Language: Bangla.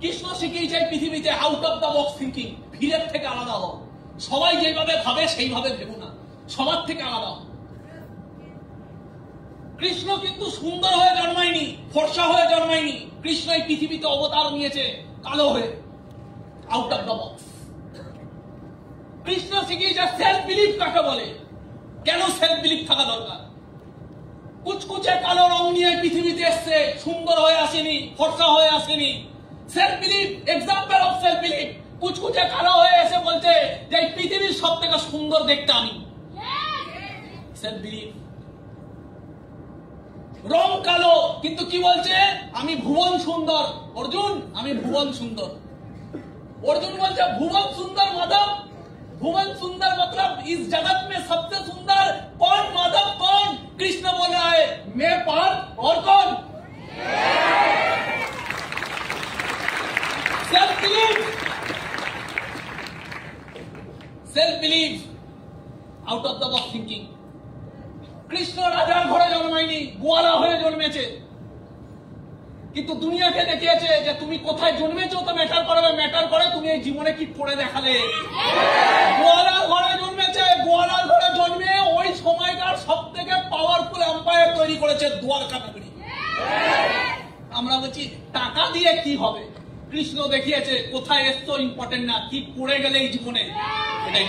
কৃষ্ণ শিখিয়েছে পৃথিবীতে out of the box thinking, ভিড়ের থেকে আলাদা হও। সবাই যেভাবে ভাবে সেইভাবে ভেবো না, সবার থেকে আলাদা হও। কৃষ্ণ কিন্তু সুন্দর হয়ে জন্মায়নি, ফর্সা হয়ে জন্মায়নি। কৃষ্ণ এই পৃথিবীতে অবতার নিয়েছে কালো হয়ে, out of the box. Krishna শিখিয়েছে সেলফ বিলিফ কাকে বলে, কেন সেলফ বিলিফ থাকা দরকার। কুচকুচে কালো রং নিয়ে পৃথিবীতে এসছে, সুন্দর হয়ে আসেনি, ফর্সা হয়ে আসেনি। Self belief, example of self belief. কুচকুচে কালো হয়ে এসে বলছে যে এই পৃথিবীর সব থেকে সুন্দর দেখতে আমি। Self belief. রং কালো কিন্তু কি বলছে, আমি ভুবন সুন্দর। অর্জুন, আমি ভুবন সুন্দর। অর্জুন বলছে भुवन सुंदर माधव, भुवन सुंदर मतलब इस जगत में सबसे सुंदर कौन माधव कौन। कृष्ण बोल रहा है मैं पार्थ और कौन, self believe, self believe, out of the box thinking. Krishna রাজার ঘরে জন্মায়নি, গোয়ালা হয়ে জন্মেছে। কিন্তু দুনিয়াকে দেখিয়েছে যে তুমি কোথায় জন্মেছো তো ম্যাটার করবে, ম্যাটার করে তুমি এই জীবনে কি করে দেখালে। গোয়ালার ঘরে জন্মেছে, গোয়ালার ঘরে জন্মে ওই সময়কার সব থেকে পাওয়ারফুল এম্পায়ার তৈরি করেছে দ্বারকা নগরী। আমরা বলছি টাকা দিয়ে কি হবে, কৃষ্ণ দেখিয়েছে কোথায় এসছো ইম্পর্টেন্ট না, কি করে গেলে এই জীবনে এটাই।